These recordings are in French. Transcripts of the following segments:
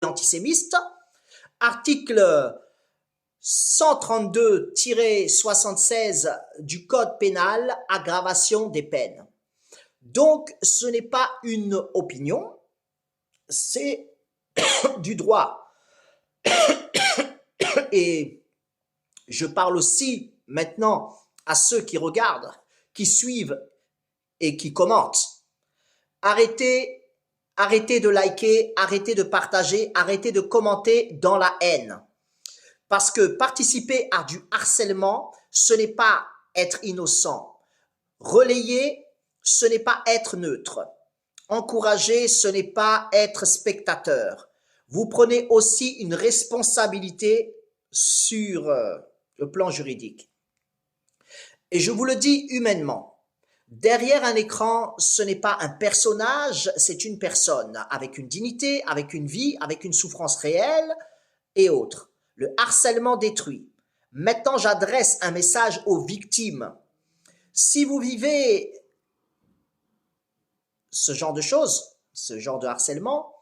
antisémite, article 132-76 du Code pénal, aggravation des peines. Donc, ce n'est pas une opinion, c'est du droit. Et je parle aussi maintenant à ceux qui regardent, qui suivent et qui commentent. Arrêtez de liker, arrêtez de partager, arrêtez de commenter dans la haine. Parce que participer à du harcèlement, ce n'est pas être innocent. Relayer, ce n'est pas être neutre. Encourager, ce n'est pas être spectateur. Vous prenez aussi une responsabilité sur le plan juridique. Et je vous le dis humainement, derrière un écran, ce n'est pas un personnage, c'est une personne avec une dignité, avec une vie, avec une souffrance réelle et autres. Le harcèlement détruit. Maintenant, j'adresse un message aux victimes. Si vous vivez ce genre de choses, ce genre de harcèlement,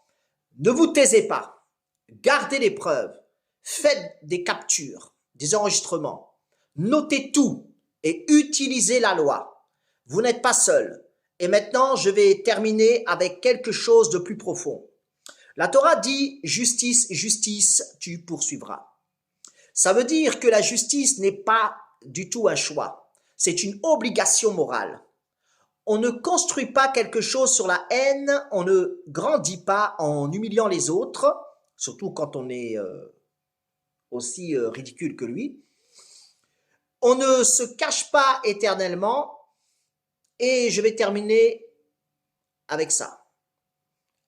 ne vous taisez pas. Gardez les preuves. Faites des captures, des enregistrements. Notez tout et utilisez la loi. Vous n'êtes pas seul. Et maintenant, je vais terminer avec quelque chose de plus profond. La Torah dit « Justice, justice, tu poursuivras ». Ça veut dire que la justice n'est pas du tout un choix. C'est une obligation morale. On ne construit pas quelque chose sur la haine, on ne grandit pas en humiliant les autres, surtout quand on est aussi ridicule que lui. On ne se cache pas éternellement. Et je vais terminer avec ça.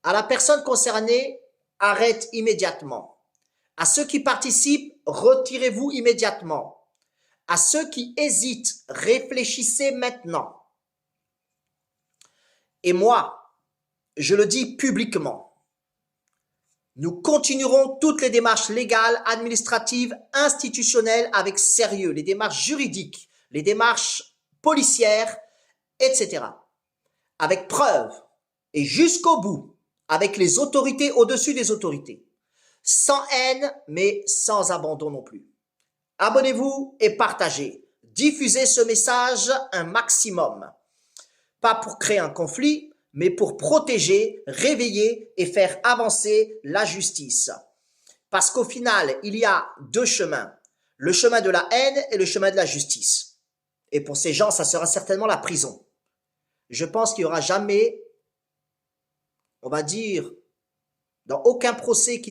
À la personne concernée, arrête immédiatement. À ceux qui participent, retirez-vous immédiatement. À ceux qui hésitent, réfléchissez maintenant. Et moi, je le dis publiquement, nous continuerons toutes les démarches légales, administratives, institutionnelles avec sérieux, les démarches juridiques, les démarches policières, etc. Avec preuve et jusqu'au bout, avec les autorités au-dessus des autorités. Sans haine, mais sans abandon non plus. Abonnez-vous et partagez. Diffusez ce message un maximum. Pas pour créer un conflit, mais pour protéger, réveiller et faire avancer la justice. Parce qu'au final, il y a deux chemins. Le chemin de la haine et le chemin de la justice. Et pour ces gens, ça sera certainement la prison. Je pense qu'il n'y aura jamais, on va dire, dans aucun procès qui